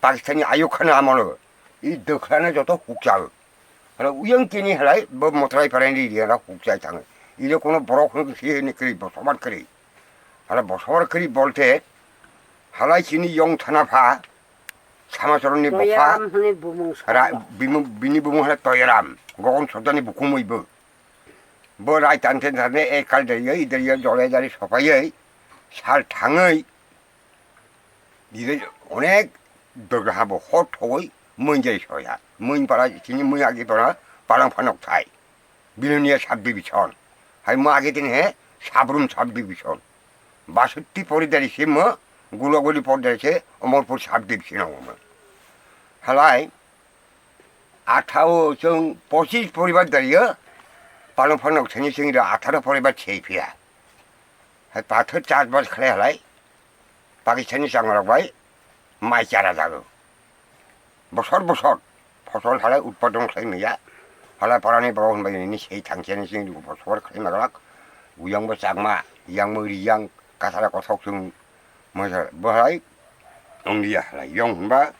파키스탄이 아육하는 아모르 이 덕하는 저도 국자 하나 우연끼니 하라이 뭐 못라이 파란이 이리나 국자 장을 이래고는 보라고는 그니 그리 뭐 소말 그리 하나 뭐 소말 그리 볼때 하나 신이 용타나 봐 사마서로니 못봐 하라 비니 부모 하나 또야람 그건 소단이 부구모 입어 뭐 라이 단텐 사네 애칼들이 이들이 조래자리 소파에 살 당의 이들 오늘 너가 하고 호토의 문제를 줘야 문바라 진이 문학이 돌아 바람판옥 타이 미르니아 삽비비촌 하이 뭐 하게 되네 사부름 삽비비촌 마스티 포리다리시 뭐 굴러굴리 포리다리시 어머포 삽비비촌 오면 할라이 아타오 정 보시 포리바다리여 바람판옥 전이생이라 아타로 포리바 체이피야 하이 바터 짜즈바 그래 할라이 파키스탄이 장어라고 하이 많이 자라자고 보설 하라 우파동 클레미야 하라 바라니 바온 바이니 세이 당체는 생기고 보설 클레마가 우양뭐 짝마 이양뭐 리양 가사라고 속성 뭐하이 옹리야 하라 용바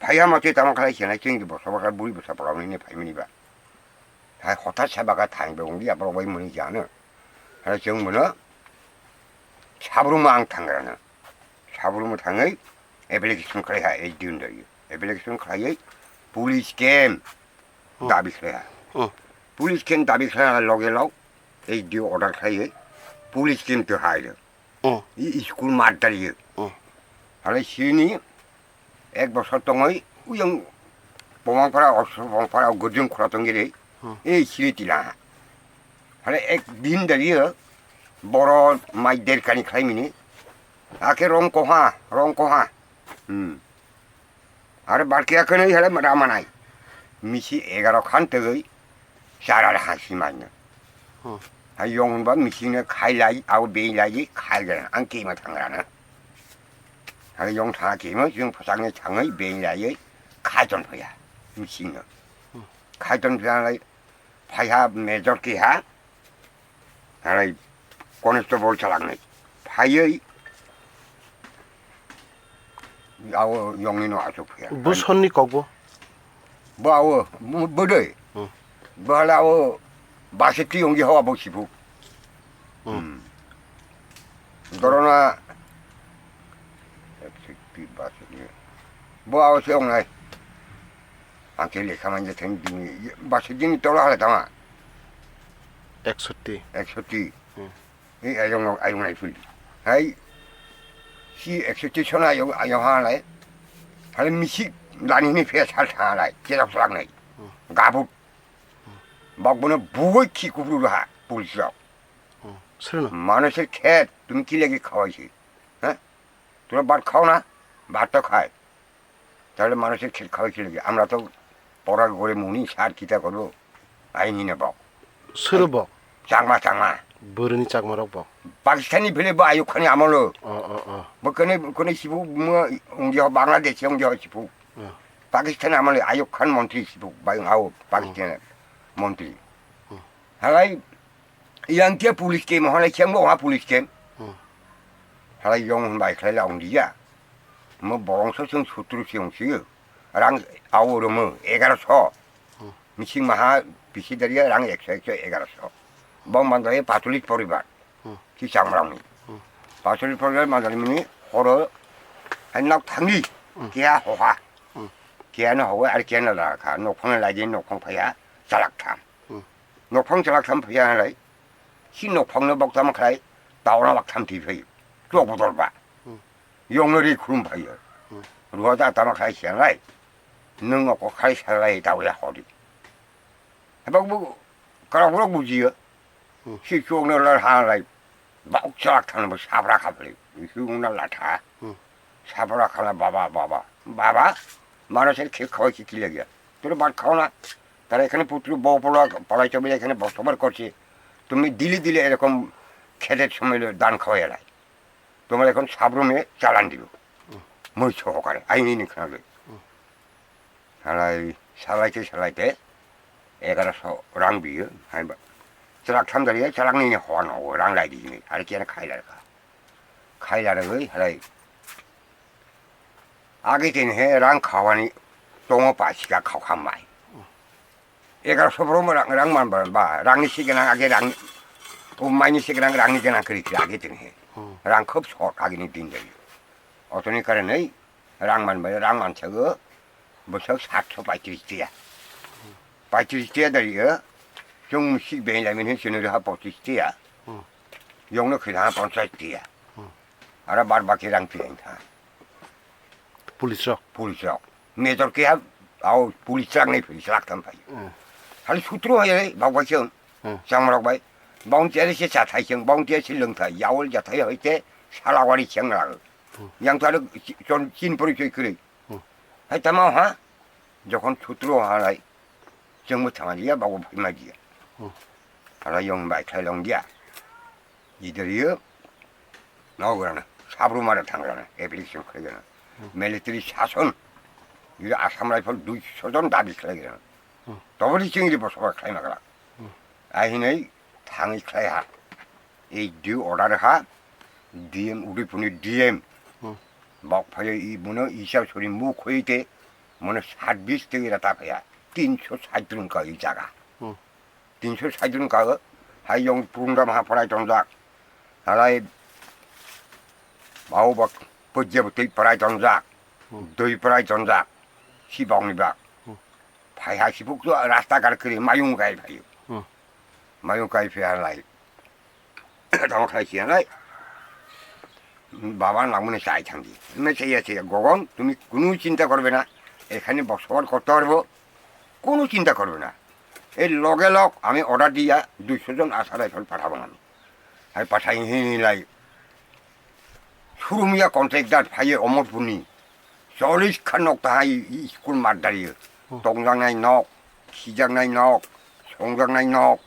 파야마테 담아가라 시나 생기 보설 물이 보설 바라니 파이미니바 다 호타 차바가 당병이 앞으로 보이 문이지 않아 하라 정문어 차부르망 탕가라는 차부르망 탕의 에블레기슨 크레야 에디운더이 에블레기슨 크레야 police cam दाबी खड़ा police cam दाबी खड़ा लोगे लोग एक दियो ऑर्डर खाइए पुलिस कैम तो हाय ये स्कूल मारता रही हरे सीनी एक बरस तो मैं उयंग पोमांग परा गुजूं खुला तो गिरे ये सीरी तिला हरे एक दिन दरिए बड़ो माइ देर कानी खाई मिनी आके रोंग कोहा आरो बारकेया कने हले रामानाय मिसी 11 खान तगै सारा हासि मायनो हा 용은바 미시네 खाइलाय आउ बेलाय खाइगोन आं गेमा थांग्राना आरो 용 थाङा गेमा जों फोसांनो थाङै बेलाय खाजन फैया मिसिनो खाजन फैयालाय फायहा मेजर केहा आरो कनेस्टेबल चलांनाय फायै 아우 용이노 아주 그야 무선니 거고 뭐아우 뭐래 뭐라고 마시티 용기 하와 보시고 그러나 엑스피 마시티 뭐아우 세용나이 안kel리 가만 이제 댕기니 마시티니 떠나하래 당아 엑소티 이 아용나이 풀 아이 시 엑스티 천하 영하래 다른 미식 라니니 피해 잘 타라이 계속 랑네 가부 막보는 부의 키구루로 하 불시어 설마 마늘색 캣 눈길에게 가와시 에 돌아 말 카오나 맛도 카이 달래 마늘색 캣 가와시려게 아무라도 보라고 고래 무니 살 기다고도 아이니네 봐 서르버 장마 버르니 짝마라고 봐 파키스탄이 별에 봐 아육하니 아몰로 뭐 그네 시부 뭐 옹겨 방글라데시 옹겨 시부 파키스탄 아몰로 아육한 몬트리 시부 바잉 아우 파키스탄 몬트리 하라이 이안티아 पुलिस के मोहल्ले के वहाँ पुलिस के हालाय yung बाइक ले लाऊं दिया मैं बोरों से जों सुतुरु से उनसे रां आवर में 1100 मिसिंग महा बिसिदरिया रां 1100 बंबांदा에 바톨리 포리바 기장랑이 바톨리 포리바 만들면이 호러 한낙 당리 기야 호화 기야는 호가 알기야나라 가 녹펑을 나기 녹펑 파야 자락탐 녹펑 자락탐 파야 하라이 흰 녹펑을 먹다만 가라이 나오나 막탐 뒤페이 쪼부돌바 용어리 구름 파야 루하다 다마 가이 시라이 능어고 가이 살라이 다우야 호리 해봐 뭐 그러고 뭐지요 시중을 하라이 막자락하는 뭐 사브라카블리 시중을 나타 사브라카나 바바 마르셀 케커치 길려기야 তোর বাট খাও না তারা এখানে পুত্র বউ পোলা পড়াই চবে এখানে বসবাস করছে তুমি দিলে এরকম খেতের সময় দান খাওয়াই এলাই তোমার এখন সাবরুমে চালান দিব মই সহকারে আইনি নিখানে সালাইতে 1100 রাং বিয়ে হাইবা 저락 참들이야 저락니 호ano 랑라이디니 알게나 카이라가 카이라를 하라이 아기 전에 랑 가와니 동어 바시가 가wan 마이 얘가 서브로 뭐 랑만 봐 랑이 시기랑 아기 랑 엄마니 시기랑 랑이 그냥 그렇게 아기 전에 랑 컵소 아기니 딘데 어떠니까는 랑만 봐 랑만 저거 뭐저 사초 바이트리스야 바이트리스야들이요 좀 시베냐면 현신을 하고 있지야 용로 그냥 본사이트야 알아 말바키랑 비행타 Pulisok. Pulisok. Meter kaya au pulisok ni pulisok tampai. Hal sutru hay bawa siang. Siang merok bai. Bang dia si cat hai siang, bang dia si leng thai, yawal jat hai hai te salawari siang lah. Yang tu ada jon jin puri cuy kiri. Hai tamau ha? Jokon sutru halai. Siang mutama dia bawa pima dia. Halai yang baik hai long dia. Ider dia. Nau kerana sabru mara tangrana, application kerana. 밀리터리 사선 이 아삼 라이플 누이 소전 다비 클래기는 더블이 징이리 보소가 클라이마가 아히네 당이 클라이하 이뒤 오라르하 DM 우리 분이 DM 먹파여 이 문어 이샤 소리 무코이 때 문어 사비스팅이라 답해야 띵초 사이드는가 이자가 띵초 사이드는가 하용 부름감 하파라이 동작 나라의 마오박 버제부터 이파라이 전작, 도이파라이 전작, 시방리박, 파이하시북도 라스타가르 그리 마용가이 파요. 마용가이 피할라이. 당카이 하나이. বাবা নামনে চাই থাকি তুমি সেই আছে গগন তুমি কোনো চিন্তা করবে না এখানে বসবাস করতে পারবো কোনো চিন্তা করবে না এই লগে লগ আমি অর্ডার দিয়া 200 জন আশা রাইফেল পাঠাবো আমি আর পাঠাই হিলাই 수루미야 컨택다 파이에 어머분이 40칸 녹다 하이 스쿨 말다리요 동장나이 녹 시장나이 녹 송장나이 녹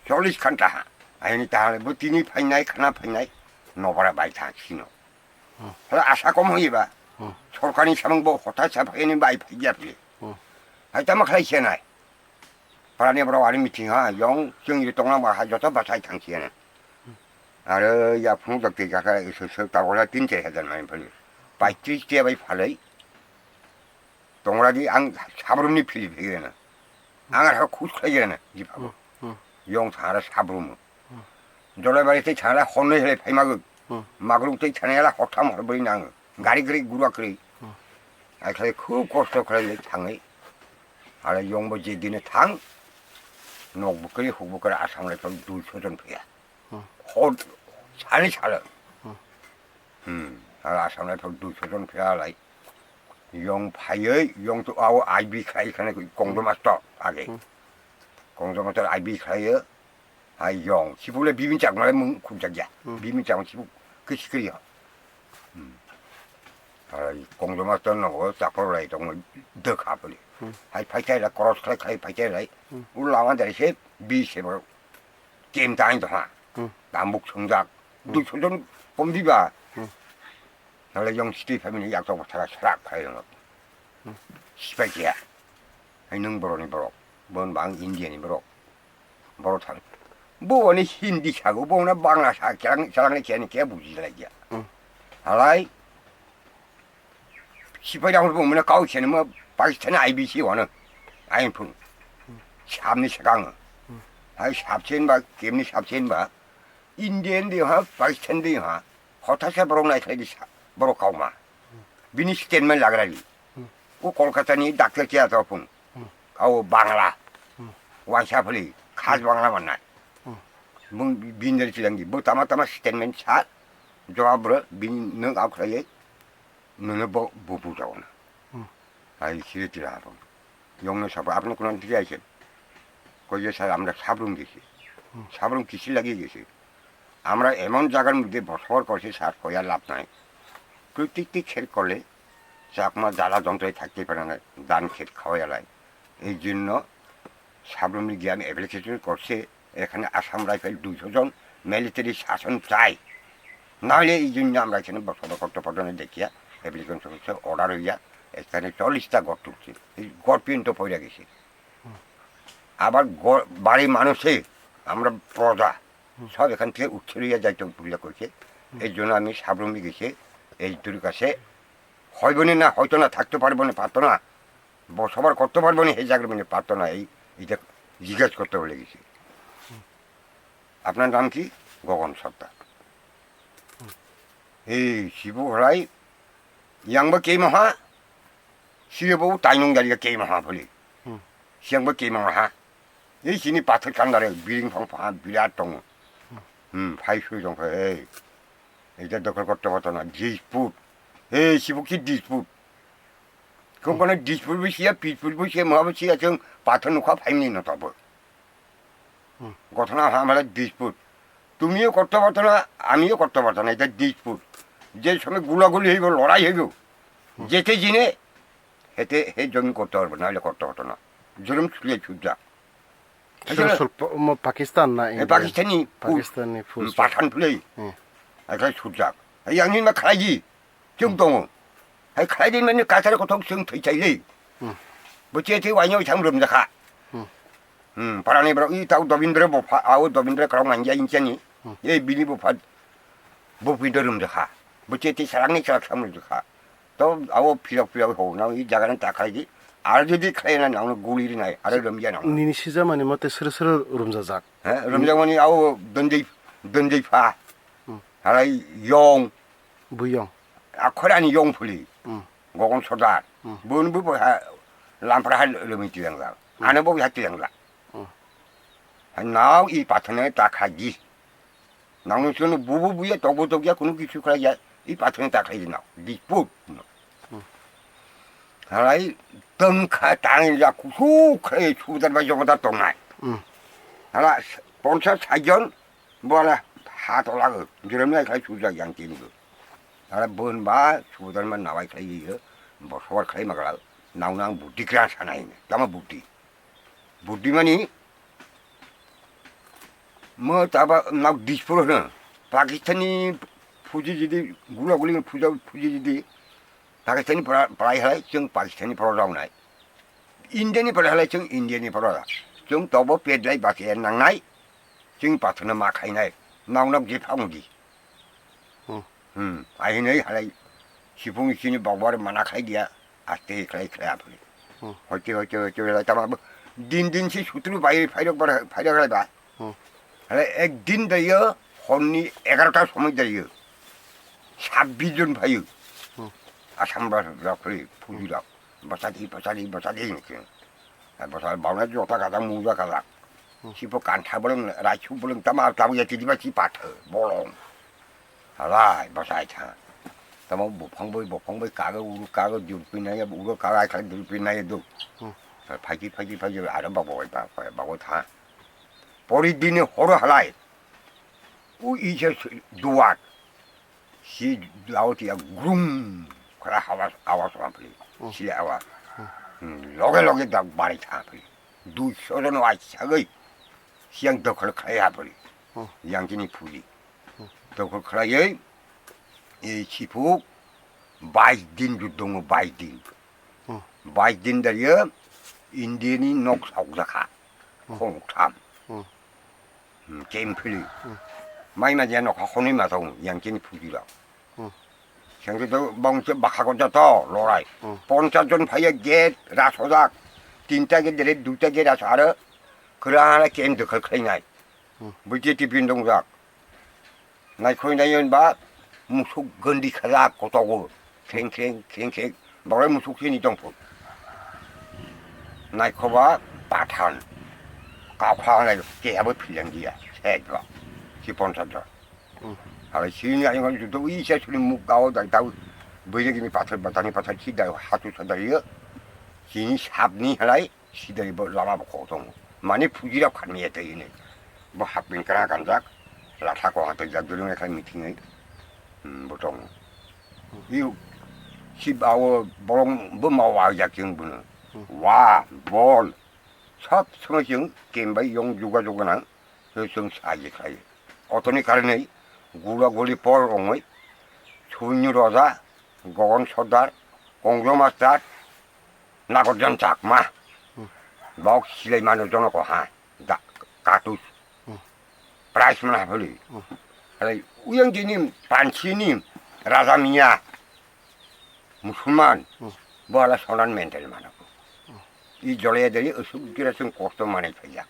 40칸 다 아니 다 뭐티니 파이나이 카나 파이나이 노바라 바이타 시노 그래 아사 고모이바 솔카니 사망보 호타차 파이니 바이 파이야피 하이타마 클라이시나이 바라니 브로 아리 미팅하 영 정일이 동남아 하죠서 바사이 당시에는 아르 야 풍덕대 가가 있어서 따고라 딘제 해야 많이 벌리 바이트리스티에 바이 팔레이 동그라디 안 사부름니 필리피게는 앙을 하고 쿠스카게는 이 바보 용 사라 사부름 졸라바리 때 차라 혼내해 파이마그 마그룩 때 차내라 호탐 허버리냥 가리 그리 구라 그리 아 그래 그 고스터 그래 장의 아래 용보 제기네 당 녹북거리 후북거리 아상을 좀 둘초전 피야 호 잘이 잘해. 아sam에 더 두서전 피하라이. 용 파여 용도 아우 아이비 카이 칸에 공도 마스터 아게. 공도 마스터 아이비 카이어. 아용 시불에 비빈짝 말에 문 쿵짝이야. 비빈짝 시불 그 시끌이야. 공도 마스터는 뭐 잡으라이 동을 더 가버리. 하이 파이타이라 크로스 클라이 파이타이라. 올라간 데서 비세버 게임 다인도 하. 남북 정작 누소전 봄디바 나라 영시대 패밀리 약속 타라 사락 가요 시백이야 아이는 버로니 버로 뭔망 인디언이 버로 버로 타는 뭐니 힌디 사고 뭐나 방라 사랑 사랑의 걔는 걔 무지라기야 알아이 시백이랑 보면 가우치는 뭐 파키스탄 IBC 원은 아인풍 샵니 시강 아이 샵첸 바 게임니 샵첸 바 인디언데 하 파키스탄데 하 호타사 버록 나이 살기 버록 가오마 비니 스테인만 라그라리 고 콜카타니 닥터키야 더풍 아우 방라 완샤플리 카즈 방라 만나 문 빈들 지랑기 뭐 따마따마 스테인만 차 조아브르 빈능 아크라예 너네 뭐 부부자오나 아이 시리티라 봐 용노 사부 앞는 그런 드리아시 거기에 사람들 사부름 계시 사부름 기실라게 계시 আমরা এমন জায়গার মধ্যে বসবাস করছি সার কয়ার লাভ নাই প্রত্যেকটি খেত করলে চাকমা জ্বালা যন্ত্রই থাকতে পারে না ধান খেত খাওয়া যায় এই জন্য সাবরমণী জ্ঞান অ্যাপ্লিকেশন করছে এখানে আসাম রাইফেল 200 জন মিলিটারি শাসন চাই নাহলে এই জন্য আমরা এখানে বসবাস করতে পারবো না দেখিয়া অ্যাপ্লিকেশন করছে অর্ডার হইয়া এখানে 40টা গড় তুলছে এই গড় পর্যন্ত পড়ে গেছে আবার বাড়ির মানুষে আমরা প্রজা সব এখান থেকে উচ্ছরিয়া যাইতে উল্লেখ করছে এই জন্য আমি সাবরমী গেছে এই দুর কাছে হইবনি না হয়তো না থাকতে পারবো না পারতো না বসবাস করতে পারবো না এই জায়গার মানে পারতো না এইটা জিজ্ঞেস করতে বলে গেছি আপনার নাম কি গগন সর্দার এই শিবু হরাই ইয়াংবা কে মহা শিববাবু তাইনং দাঁড়িয়ে কে মহা বলে সিয়াংবা কে মহা এই সিনি পাথর কান্দারে বিল্ডিং ফাংফা বিরাট দङ ফাইসুই দं এই এইটা দখল করতে পারতো না ডিসপুট এই শিবু কি ডিসপুট কোনখানে ডিসপুট বসিয়া পিসপুট বসিয়া মহা বসিয়া जों পাথর নুখা ফাইনি নতাবো ঘটনা আমার ডিসপুট তুমিও করতে পারতো না আমিও করতে পারতো না এটা ডিসপুট যে সময় গুলাগুলি হইব লড়াই হইব যেতে জিনে হেতে হে জমি করতে পারবো না হলে করতে পারতো না জুলুম ছুড়িয়ে ছুটজা পাকিস্তান না পাকিস্তানি পাকিস্তানি ফুল পাঠান ফুলেই একটা ছুটজাক এই आंनि मा खालायदि जों दङ hay खालायदि माने कासार गथ' जों थैसायलै बोथिया थै वाइनाव थां रोमजाखा पारानि ब्राव इ ताव दबिन्द्र बफा आव दबिन्द्र क्राव मानजिया इंचानि ए बिनि बफा बफिन्द्र रोमजाखा बोथिया थै सारांनि सारां रोमजाखा तो आव फिराव फिराव हौनाव इ जागानि ताखायदि आरो जुदि खायना नावनो गुलिरिनाय आरो रोमजिया नाव निनि सिजा माने मते सोर रमजाजाक रोमजाक माने आव दोन्दैफा आरो यं बुयं आखरानि यं फुलि गगन सरदार बोनबो बहा लामफ्रा लोमितियांला आनो बहा तियांला नाव इ पाथने ताखायदि नावनो सोनो बुबु बुया तगबो तगिया कुनु किछु खाया इ पाथने ताखायदि नाव दिसपुट हालाय तंखा तांनि जा कुसु खै सुदार बाय जगदा तंनाय हाला 50 जन बोला हाथ लागो जिरमनाय खाय सुजा यांकिनिबो हाला बोनबा सुदार मान नावाय खाययो बसवार खाय मागला नावना बुद्धि क्रा सानाय तामा बुद्धि मानि मो ताबा नाव दिसपुर होनो पाकिस्तानी फुजि जुदि गुलागुलि फुजि जुदि पाकिस्तानी पढ़ाई है जों पाकिस्तानी फरावनाय इन्डियानि पढ़ाई जों इन्डियानि फरावा जों तबो पेडलाय बाके नांनाय जों पाथनो मा खायनाय नावनाव जेफांगि आइनै हालाय सिफुं सिनि बावबार माना खाय दिया आस्ते खाय खायाफोर हयते तामाबो दिन से सुत्रु बाय फायरगलायबा हालाय एक दिन दायो हरनि 11टार समय जायो 26 जन फायो आसामबाफोर फुजिलाव बसादि होनोसै बसा बावना जथा गाजा मुजा गाजा सिफो कान्था बोलों रायसु बोलों तामा यातिदिबा सि पाथो बलं हालाय बसाय था तामा बफांबाय कागो उरु कागो दुरपिनाय उरु कागाय खाय दुरपिनाय दु फायजि आरो बावबाय था परि दिने हर हालाय उ इसे दुवार सि लावतिया ग्रुम खरा आवाज आफली सिले आवाज लगे दा बारि थाफली 200 जन आइसागै सियां दखल खाय आफली यांकिनि फुजि दखल खायै ए सिफु 22 दिन जुदङ 22 दिन दायो इन्डियानि नक सावजाखा खंथाम केमफली माइमा जे नखा खनि माथाव यांकिनि फुजिलाव संगीत बंश बाखागो जातो लड़ाई 50 जन फाइया गेट रासोजाक 3टा गेट जेरै 2टा गेट रास आरो खोराहारा केम दखल खायनाय बुजे टिफिन दंजाक नायखयनाय होनबा मुसुक गन्दी खाजा गथगो खें बावराय मुसुक सिनि दंफो नायखबा पाठान कावखानाय केयाबो फिलांगिया सेजबा 50 जन आरो सिनि आयं जुदो इसे सुनि मुगाव दाव बैजोंनि पाथर बाथानि पाथर सिदा हातु सदायो सिनि साबनि हलाय सिदायबो लामा बख दं माने फुजिरा खाननिया तैने बो हापिन करा गानजाक लाथाखौ हातै जादुरुं एखाय मिथिङै बदं इउ सिबाव बरंबो मावा जाकिंबो वा बल सब समय जों केमबाय यं जुगा जगना जों साजि खायो अतनि कारणे गुलागुलि पर रङै सैन्य राजा गगन सरदार कंग्र मास्टार नागरजन चाकमा बाव सिलाय मानो जनको हा काटुस प्राइस मना फलि अरे उयं दिनि पानसिनि राजा मिया মুসলমান 응. বলা সোনার মেন্টাল মানাবো এই জলে এদের অসুখ কষ্ট মানে ফেলা